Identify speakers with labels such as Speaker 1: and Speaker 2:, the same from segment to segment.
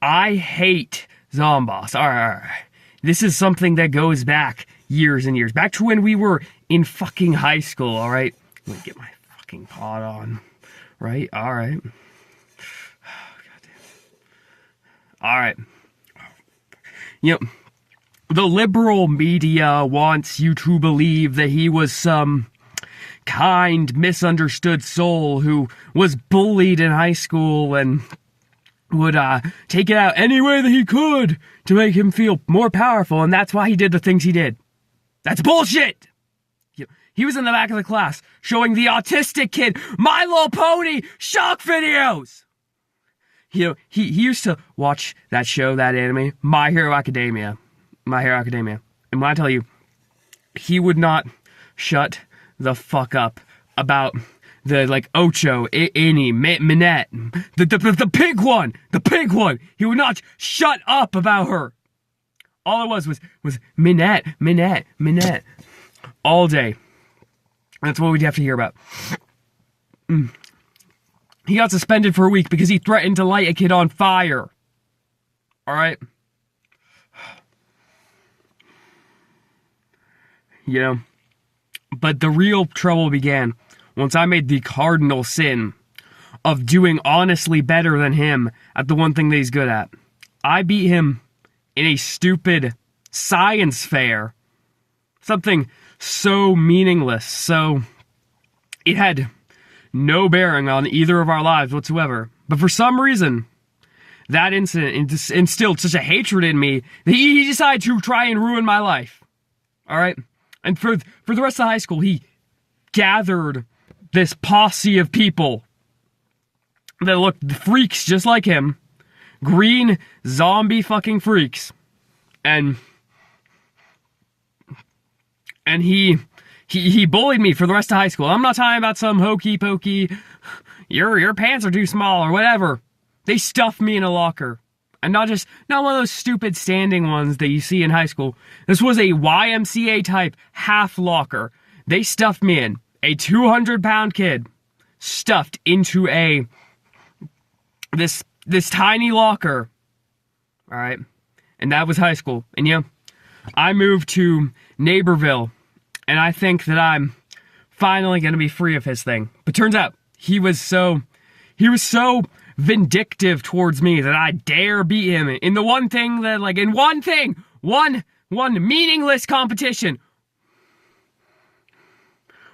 Speaker 1: I hate Zomboss. Alright. This is something that goes back years and years. Back to when we were in fucking high school, alright? Let me get my fucking pod on. Right? Alright. Alright. You know, the liberal media wants you to believe that he was some kind, misunderstood soul who was bullied in high school and would take it out any way that he could to make him feel more powerful, and that's why he did the things he did. That's bullshit! He was in the back of the class showing the autistic kid My Little Pony shock videos! You know, he used to watch that show, that anime, My Hero Academia. My Hero Academia. And when I tell you, he would not shut the fuck up about the, like, Ocho, Annie, Minette, the pink one! The pink one! He would not shut up about her! All it was Minette. All day. That's what we'd have to hear about. He got suspended for a week because he threatened to light a kid on fire. Alright? You know? But the real trouble began once I made the cardinal sin of doing honestly better than him at the one thing that he's good at. I beat him in a stupid science fair. Something so meaningless, so it had no bearing on either of our lives whatsoever. But for some reason, that incident instilled such a hatred in me that he decided to try and ruin my life. Alright? And for the rest of high school, he gathered this posse of people that looked freaks just like him. Green zombie fucking freaks. And he bullied me for the rest of high school. I'm not talking about some hokey pokey, your pants are too small or whatever. They stuffed me in a locker. And not one of those stupid standing ones that you see in high school. This was a YMCA type half locker. They stuffed me in. A 200-pound kid stuffed into this tiny locker. Alright. And that was high school. And yeah, I moved to Neighborville. And I think that I'm finally going to be free of his thing. But turns out, he was so vindictive towards me that I dare beat him in the one thing that, like, in one thing, one meaningless competition.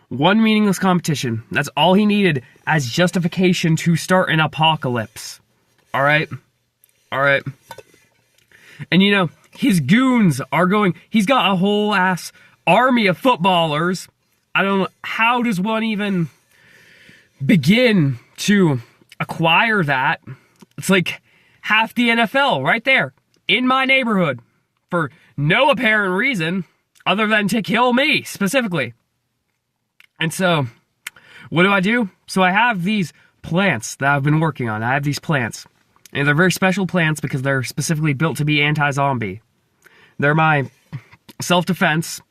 Speaker 1: One meaningless competition. That's all he needed as justification to start an apocalypse. Alright? Alright. And you know, his goons are going, he's got a whole ass army of footballers. I don't know, how does one even begin to acquire that? It's like half the NFL right there in my neighborhood for no apparent reason other than to kill me specifically. And so, what do? So I have these plants that I've been working on. I have these plants. And they're very special plants because they're specifically built to be anti-zombie. They're my self-defense,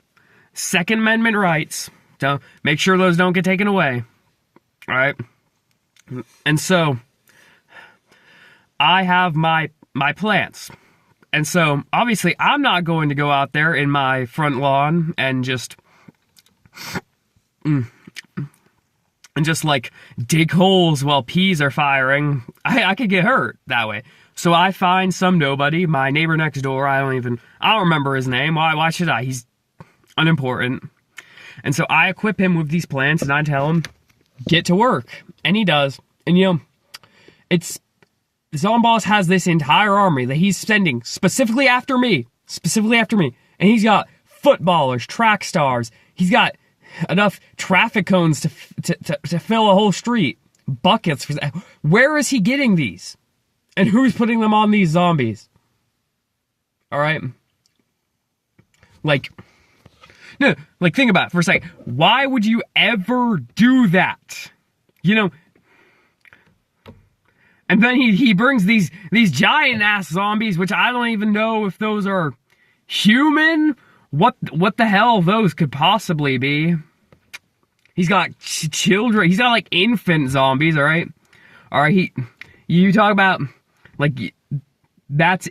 Speaker 1: Second Amendment rights. To make sure those don't get taken away. Alright? And so, I have my plants. And so, obviously, I'm not going to go out there in my front lawn and just like dig holes while peas are firing. I could get hurt that way. So I find some nobody, my neighbor next door. I don't remember his name. Why should I? He's unimportant. And so I equip him with these plants and I tell him, get to work. And he does. And you know, Zomboss has this entire army that he's sending specifically after me. And he's got footballers, track stars. He's got enough traffic cones to fill a whole street. Buckets. Where is he getting these? And who's putting them on these zombies? Alright? Like, no, like, think about it for a second. Why would you ever do that? You know? And then he brings these giant-ass zombies, which I don't even know if those are human. What the hell those could possibly be? He's got children. He's got, like, infant zombies, alright? Alright, you talk about, like, That's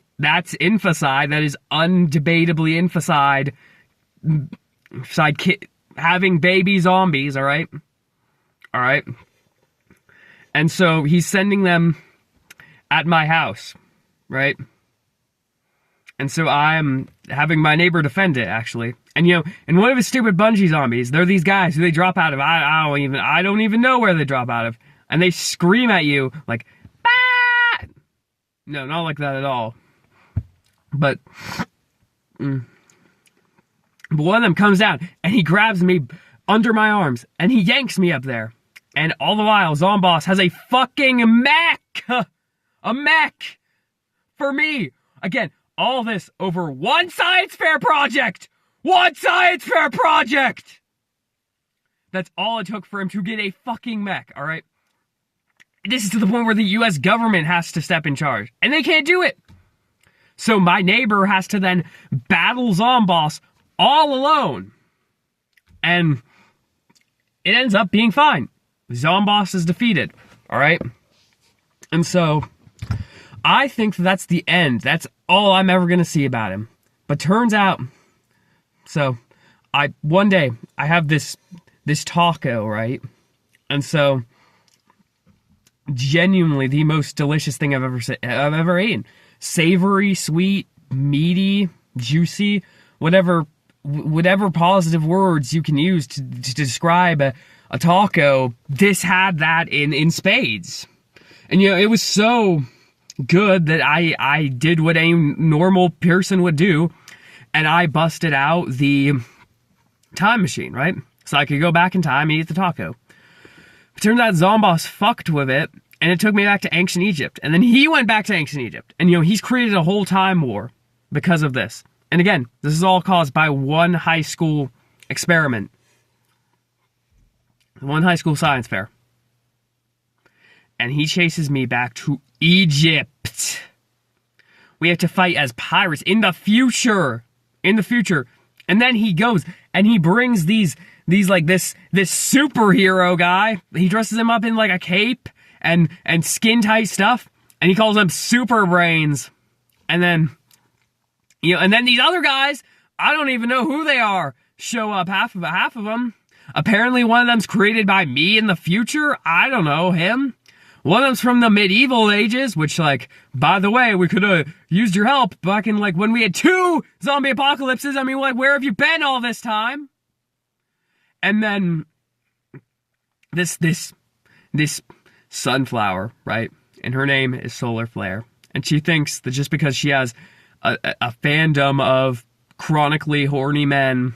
Speaker 1: infanticide. That is undebatably infanticide. Having baby zombies, all right? All right? And so he's sending them at my house, right? And so I'm having my neighbor defend it, actually. And and one of his stupid bungee zombies, they're these guys who they drop out of. I don't even know where they drop out of. And they scream at you like, bah! No, not like that at all. But one of them comes down and he grabs me under my arms and he yanks me up there. And all the while, Zomboss has a fucking mech! A mech! For me! Again, all this over one science fair project! One science fair project! That's all it took for him to get a fucking mech, alright? This is to the point where the US government has to step in charge. And they can't do it! So my neighbor has to then battle Zomboss all alone. And it ends up being fine. Zomboss is defeated, alright? And so, I think that's the end. That's all I'm ever gonna see about him. But turns out, so, one day, I have this taco, right? And so, genuinely the most delicious thing I've ever eaten. Savory, sweet, meaty, juicy, whatever positive words you can use to describe a taco, this had that in spades. And it was so good that I did what a normal person would do, and I busted out the time machine, right? So I could go back in time and eat the taco. It turns out Zomboss fucked with it, and it took me back to ancient Egypt. And then he went back to ancient Egypt. And he's created a whole time war because of this. And again, this is all caused by one high school experiment. One high school science fair. And he chases me back to Egypt. We have to fight as pirates in the future. In the future. And then he goes and he brings these like this superhero guy. He dresses him up in like a cape and skin tight stuff. And he calls them super brains. And then and then these other guys, I don't even know who they are, show up, half of them. Apparently one of them's created by me in the future. I don't know him. One of them's from the medieval ages, which, like, by the way, we could have used your help back in, like, when we had 2 zombie apocalypses. I mean, like, where have you been all this time? And then this sunflower, right? And her name is Solar Flare. And she thinks that just because she has a fandom of chronically horny men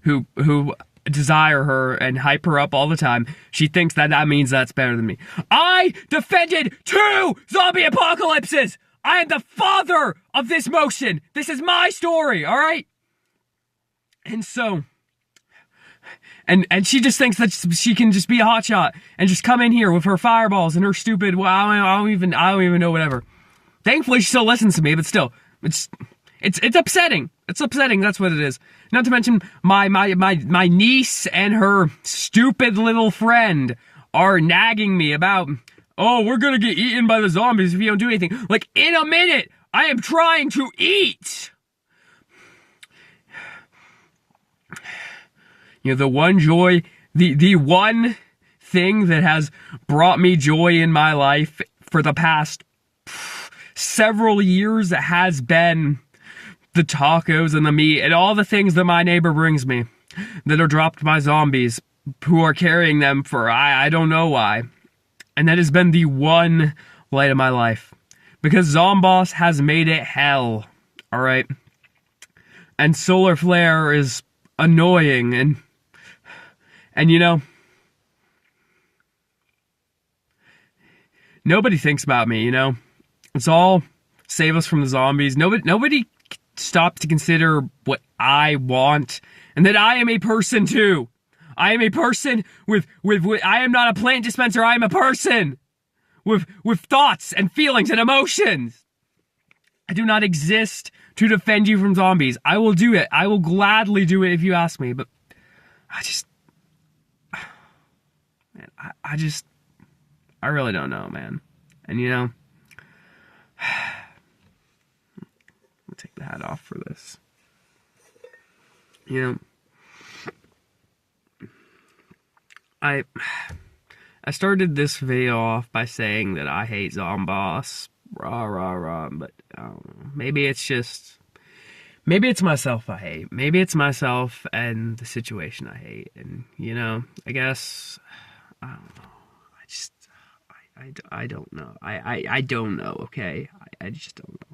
Speaker 1: who desire her and hype her up all the time, she thinks that means that's better than me. I defended 2 zombie apocalypses! I am the father of this motion! This is my story, alright? And so, and she just thinks that she can just be a hotshot and just come in here with her fireballs and her stupid, well, I don't even know, whatever. Thankfully, she still listens to me, but still, it's upsetting. It's upsetting, that's what it is. Not to mention, my niece and her stupid little friend are nagging me about, oh, we're gonna get eaten by the zombies if you don't do anything. Like, in a minute, I am trying to eat! The one joy, the one thing that has brought me joy in my life for the past several years has been the tacos and the meat and all the things that my neighbor brings me that are dropped by zombies who are carrying them for I don't know why. And that has been the one light of my life. Because Zomboss has made it hell. Alright? And Solar Flare is annoying and nobody thinks about me, It's all save us from the zombies. Nobody stopped to consider what I want and that I am a person too. I am a person with I am not a plant dispenser. I am a person with thoughts and feelings and emotions. I do not exist to defend you from zombies. I will do it. I will gladly do it if you ask me, but I really don't know, man. And hat off for this. You know, I started this video off by saying that I hate Zomboss, rah rah rah, but I don't know. Maybe it's myself I hate. Maybe it's myself and the situation I hate. And, I guess, I don't know. I don't know. I don't know, okay? I just don't know.